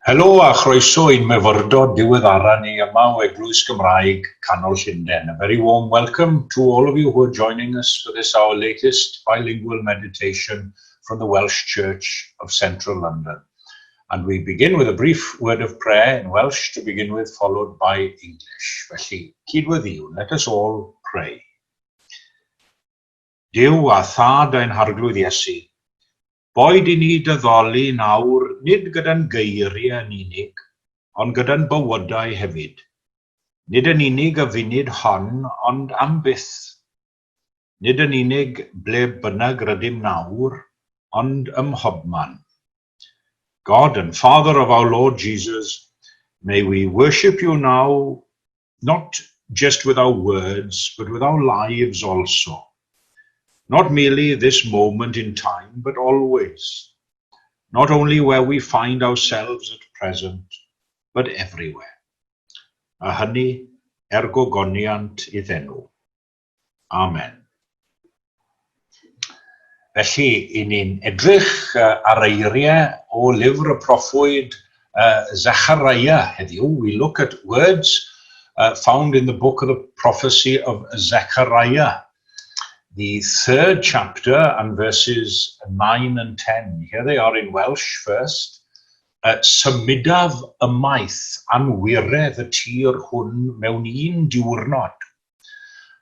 Helo a chroeso i'n Myfyrdod diweddara ni yma o Eglwys Gymraeg Canol Llundain. A very warm welcome to all of you who are joining us for this our latest bilingual meditation from the Welsh Church of Central London. And we begin with a brief word of prayer in Welsh to begin with, followed by English. Felly, cydweddiw, let us all pray. Duw a thad ein harglwydd Iesu, boed I ni dyddoli nawr nid gyda'n geiriau yn unig, ond gyda'n bywydau hefyd. Nid yn unig y funud hon, ond am byth. Nid yn unig ble bynnag rydym nawr, ond ym mhobman. God and Father of our Lord Jesus, may we worship you now, not just with our words, but with our lives also. Not merely this moment in time, but always. Not only where we find ourselves at present, but everywhere. A hynny gogoniant iddyn Amen. Felly, i ni'n edrych ar eiriau o lyfr y proffwyd Zechariah heddiw. We look at words found in the book of the prophecy of Zechariah, the 3rd chapter and verses 9 and 10. Here they are in Welsh first. Symudaf y maith anwiredd y tir hwn mewn un diwrnod.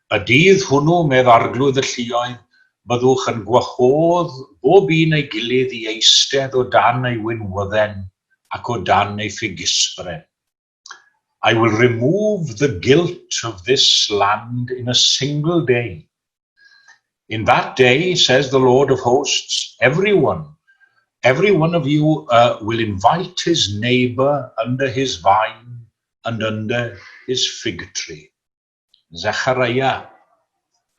Y dydd hwnnw medd arglwydd y lluoedd, byddwch yn gwahodd bob un ei gilydd I eistedd o dan ei wynwydden ac o dan ei ffigysbren. I will remove the guilt of this land in a single day. In that day, says the Lord of hosts, every one of you will invite his neighbor under his vine and under his fig tree. Zechariah,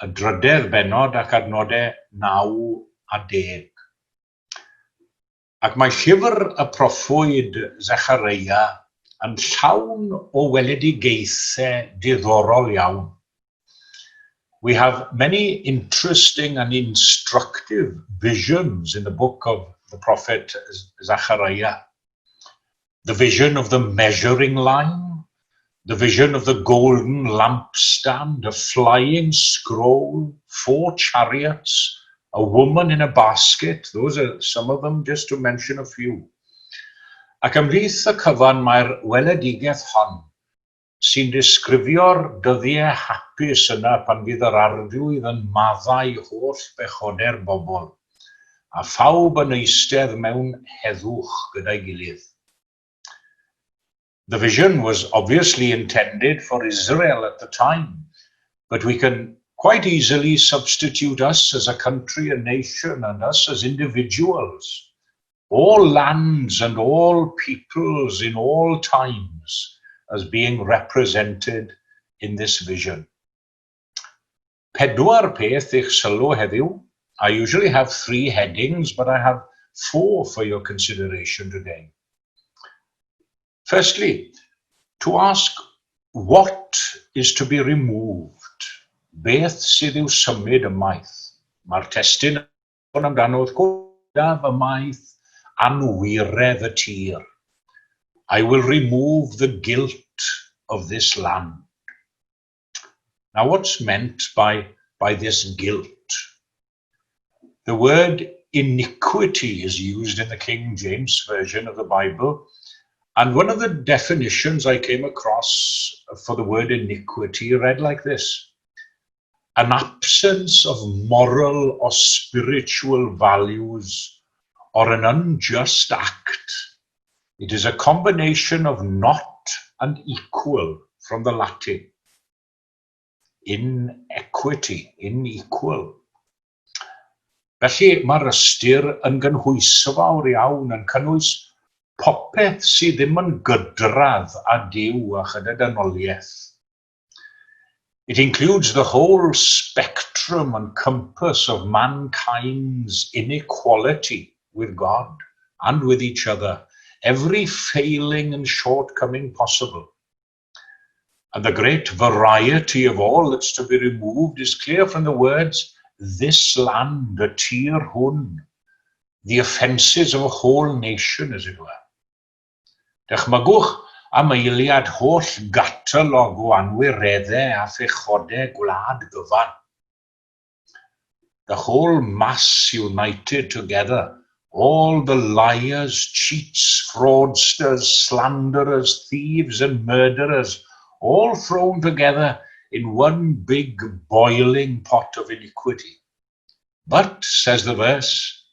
y drydedd benod ac adnodau 9 a 10. Ac mae llyfr y proffwyd Zechariah yn llawn o weledigaethau diddorol iawn. We have many interesting and instructive visions in the book of the prophet Zechariah. The vision of the measuring line, the vision of the golden lampstand, a flying scroll, 4 chariots, a woman in a basket. Those are some of them, just to mention a few. Ac ymhlith y cyfan mae'r weledigaeth hon sy'n disgrifio'r dyddiau hapus yna pan fydd yr arglwydd yn maddau holl bechoder bobl, a phawb yn eistedd mewn heddwch gyda'i gilydd. The vision was obviously intended for Israel at the time, but we can quite easily substitute us as a country, a nation, and us as individuals, all lands and all peoples in all times, as being represented in this vision. 4 peth i'ch sylw heddiw. I usually have 3 headings, but I have 4 for your consideration today. Firstly, to ask what is to be removed. Beth sydd i'w symud y maith. Mae'r testyn yn amdano wrth gwrs y maith anwiredd y tir. I will remove the guilt of this land. Now, what's meant by this guilt? The word iniquity is used in the King James Version of the Bible, and one of the definitions I came across for the word iniquity read like this: an absence of moral or spiritual values or an unjust act. It is a combination of not and equal from the Latin. Inequity, unequal. Felly mae'r ystyr yn gynhwysfawr iawn yn cynnwys popeth sydd ddim yn gydradd â Duw a chydydynoliaeth. It includes the whole spectrum and compass of mankind's inequality with God and with each other. Every failing and shortcoming possible. And the great variety of all that's to be removed is clear from the words, this land, y tir hwn, the offences of a whole nation, as it were. Dychmygwch am eiliad holl gatalog o anwireddau a phechodau gwlad gyfan. The whole mass united together, all the liars, cheats, fraudsters, slanderers, thieves and murderers, all thrown together in one big boiling pot of iniquity. But, says the verse,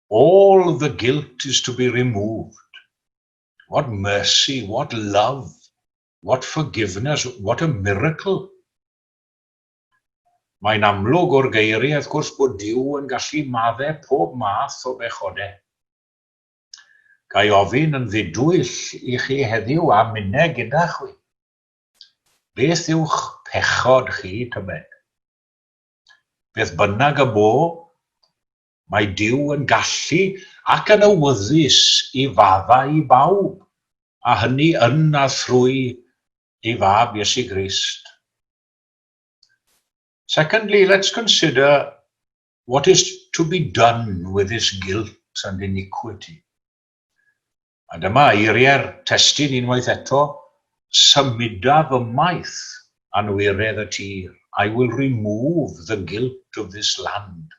all the guilt is to be removed. What mercy, what love, what forgiveness, what a miracle. Mae'n amlwg o'r geiriau, wrth gwrs, bod Duw yn gallu maddau pob math o bechodau. Gai ofyn yn ddidwyll i chi heddiw a minnau gyda chwi. Beth yw'ch pechod chi, tybed? Beth bynnag y bo, mae Duw yn gallu ac yn awyddus i faddau i bawb, a hynny yn a thrwy ei fab Iesu Grist. Secondly, let's consider what is to be done with this guilt and iniquity. A dyma eiriau'r testun unwaith eto, symuda fy maith anwiredd y tir. I will remove the guilt of this land.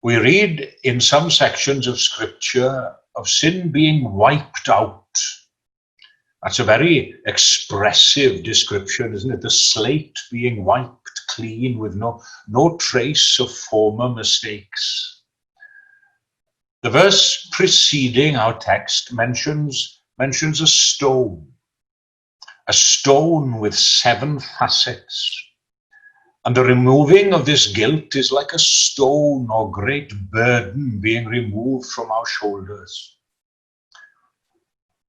We read in some sections of scripture of sin being wiped out. That's a very expressive description, isn't it? The slate being wiped clean with no trace of former mistakes. The verse preceding our text mentions a stone with 7 facets. And the removing of this guilt is like a stone or great burden being removed from our shoulders.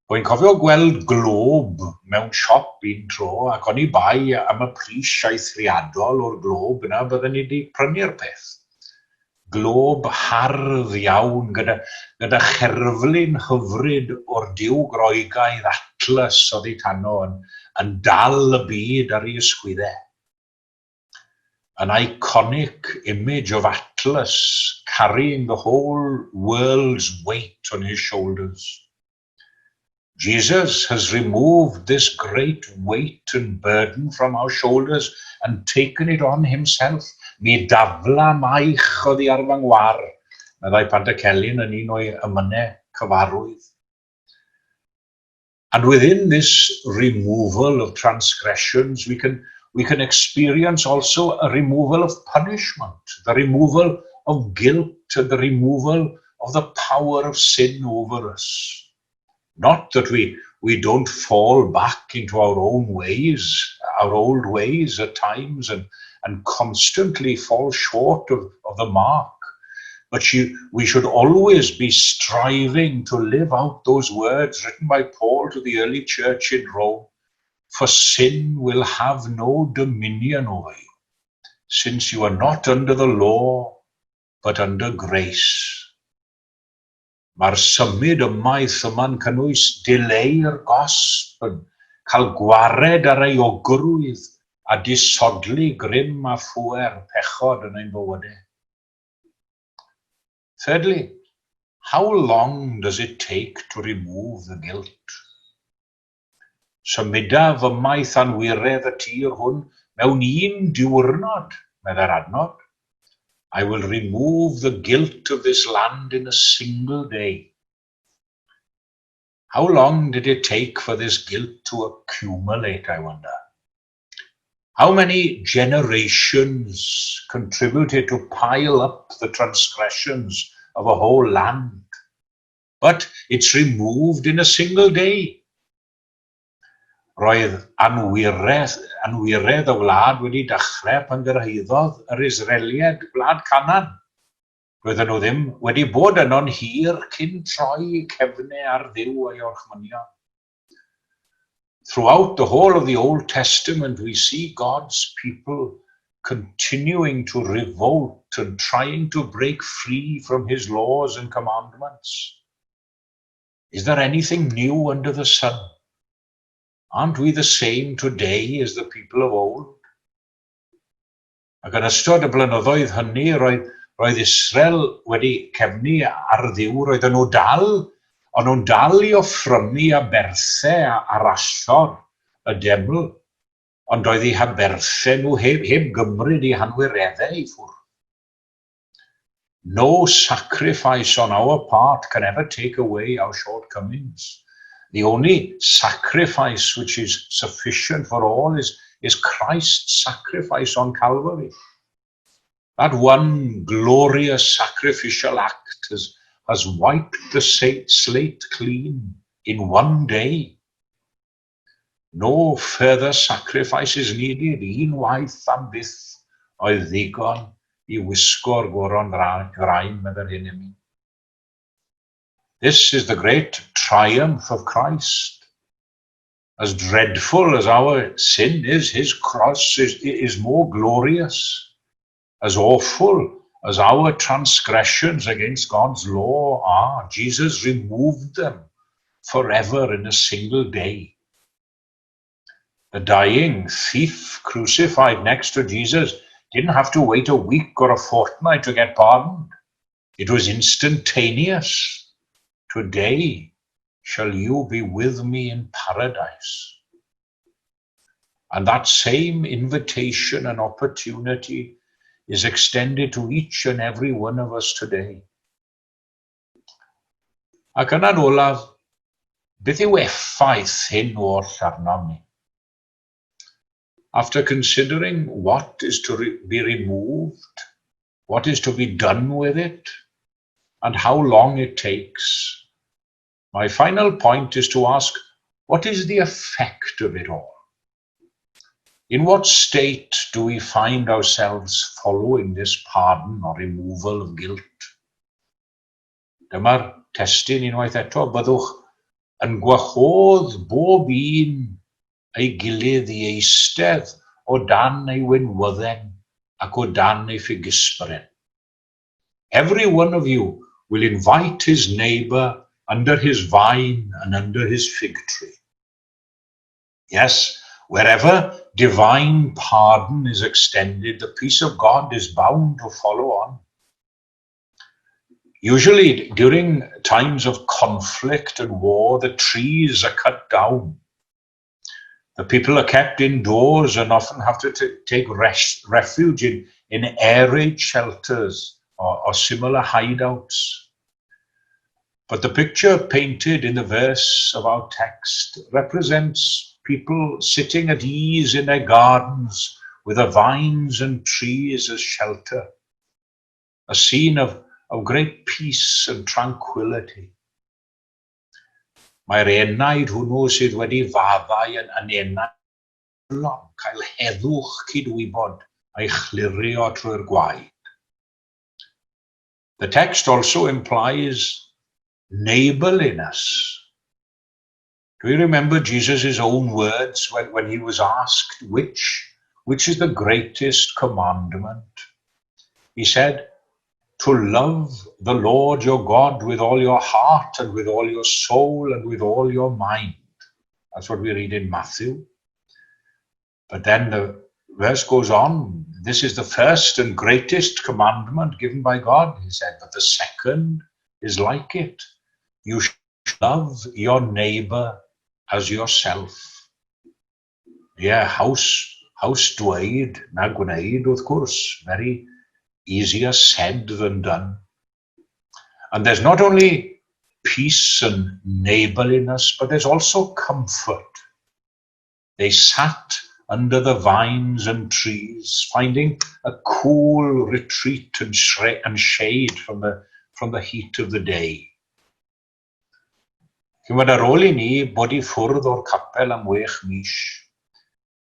Wy'n cofio gweld glob mewn siop un tro, ac o'n I bai am y pris eithriadol o'r glob yna bydden ni wedi prynu'r peth. Glob hardd iawn gyda cherflun hyfryd o'r diw groegaidd Atlas oedd ei tanno yn dal y byd ar ei ysgwyddau. An iconic image of Atlas carrying the whole world's weight on his shoulders. Jesus has removed this great weight and burden from our shoulders and taken it on himself. Mi dafla maich oedd I ar fy ngwar, meddai Panta Celyn yn un o'i ymynau cyfarwydd. And within this removal of transgressions, we can experience also a removal of punishment, the removal of guilt, and the removal of the power of sin over us. Not that we don't fall back into our own ways, our old ways at times, and constantly fall short of the mark. But we should always be striving to live out those words written by Paul to the early church in Rome. For sin will have no dominion over you, since you are not under the law, but under grace. Mae'r symud ymaith yma'n cynnwys dileu'r gosb, yn cael gwared ar ei ogrwydd a disodli grym a phwer pechod yn ein bywydau. Thirdly, how long does it take to remove the guilt? Symuda fy maith anwiredd y tir hwn mewn un diwrnod, meddai'r adnod. I will remove the guilt of this land in a single day. How long did it take for this guilt to accumulate, I wonder? How many generations contributed to pile up the transgressions of a whole land? But it's removed in a single day. Roedd anwiredd y wlad wedi dechrau pan gyrhaeddodd yr Israeliad gwlad Canan. Roedden nhw ddim wedi bod yno'n hir cyn troi cefnau ar Dduw a'i orchmynion. Throughout the whole of the Old Testament, we see God's people continuing to revolt and trying to break free from his laws and commandments. Is there anything new under the sun? Aren't we the same today as the people of old? Ac yn ystod y blynyddoedd hynny, roedd Israel wedi cefnu ar Dduw, roedden nhw dal ond nhw'n dal I offrymu a berthau a rasor y deml, ond doedd I haberthau nhw heb gymryd I hanwireddau I ffwrdd. No sacrifice on our part can ever take away our shortcomings. The only sacrifice which is sufficient for all is Christ's sacrifice on Calvary. That one glorious sacrificial act has wiped the slate clean in one day. No further sacrifice is needed. Unwaith am byth oedd ddigon I wisgo'r goron graen, meddai'r hyn I mi. This is the great triumph of Christ. As dreadful as our sin is, his cross is more glorious. As awful as our transgressions against God's law are, Jesus removed them forever in a single day. The dying thief crucified next to Jesus didn't have to wait a week or a fortnight to get pardoned. It was instantaneous. Today shall you be with me in paradise. And that same invitation and opportunity is extended to each and every one of us today. Ac yna'n olaf, beth yw effaith hyn o'r arnom ni? After considering what is to be removed, what is to be done with it, and how long it takes, my final point is to ask, what is the effect of it all? In what state do we find ourselves following this pardon or removal of guilt? Dyma'r testyn unwaith eto, byddwch yn gwahodd bob un ei gilydd I eistedd o dan ei wynwydden ac o dan ei ffigysbryn. Every one of you will invite his neighbor under his vine and under his fig tree. Yes, wherever divine pardon is extended, the peace of God is bound to follow on. Usually, during times of conflict and war, the trees are cut down. The people are kept indoors and often have to take refuge in air raid shelters or similar hideouts. But the picture painted in the verse of our text represents people sitting at ease in their gardens with the vines and trees as shelter, a scene of great peace and tranquility. Mae'r enaid hwnnw sydd wedi faddau yn enaid cael heddwch cydwybod a'i chlirio trwy'r gwaed. The text also implies neighborliness. Do you remember Jesus' own words when he was asked which is the greatest commandment? He said, to love the Lord your God with all your heart and with all your soul and with all your mind. That's what we read in Matthew. But then the verse goes on, this is the first and greatest commandment given by God, he said, but the second is like it. You should love your neighbor as yourself. Yeah, haws dweud na gwneud wrth gwrs, very easier said than done. And there's not only peace and neighborliness, but there's also comfort. They sat under the vines and trees, finding a cool retreat and shade from the heat of the day. Cymryd ar ôl I ni bod I ffwrdd o'r capel am 6 mis,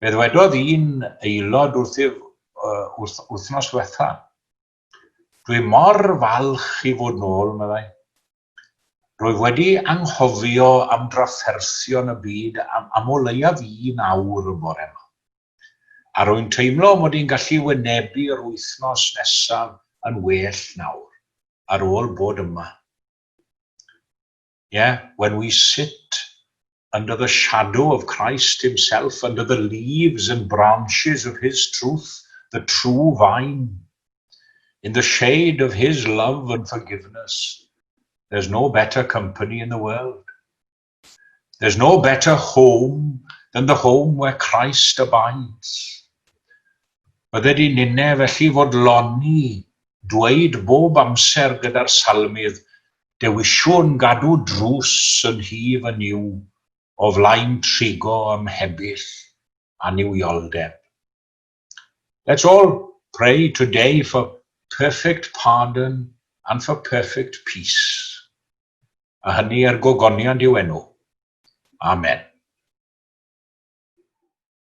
fe ddwedodd un aelod wrthnos diwetha, dwi mor falch I fod nôl, meddai. Rwyf wedi anghofio am drafferthion y byd am o leiaf 1 awr y bore yma. A rwy'n teimlo mod i'n gallu wynebu'r wythnos nesaf yn well nawr, ar ôl bod yma. Yeah, when we sit under the shadow of Christ himself, under the leaves and branches of his truth, the true vine, in the shade of his love and forgiveness, There's no better company in the world. There's no better home than the home where Christ abides. Bydde di'n unne felly fod loni dweud bob amser gyda'r salmydd, dewisiwn gadw drws yn hif yn yw, o flaen trigo ymhebyll a newioldeb. Let's all pray today for perfect pardon and for perfect peace. A hynny gogoniant i'w enw. Amen.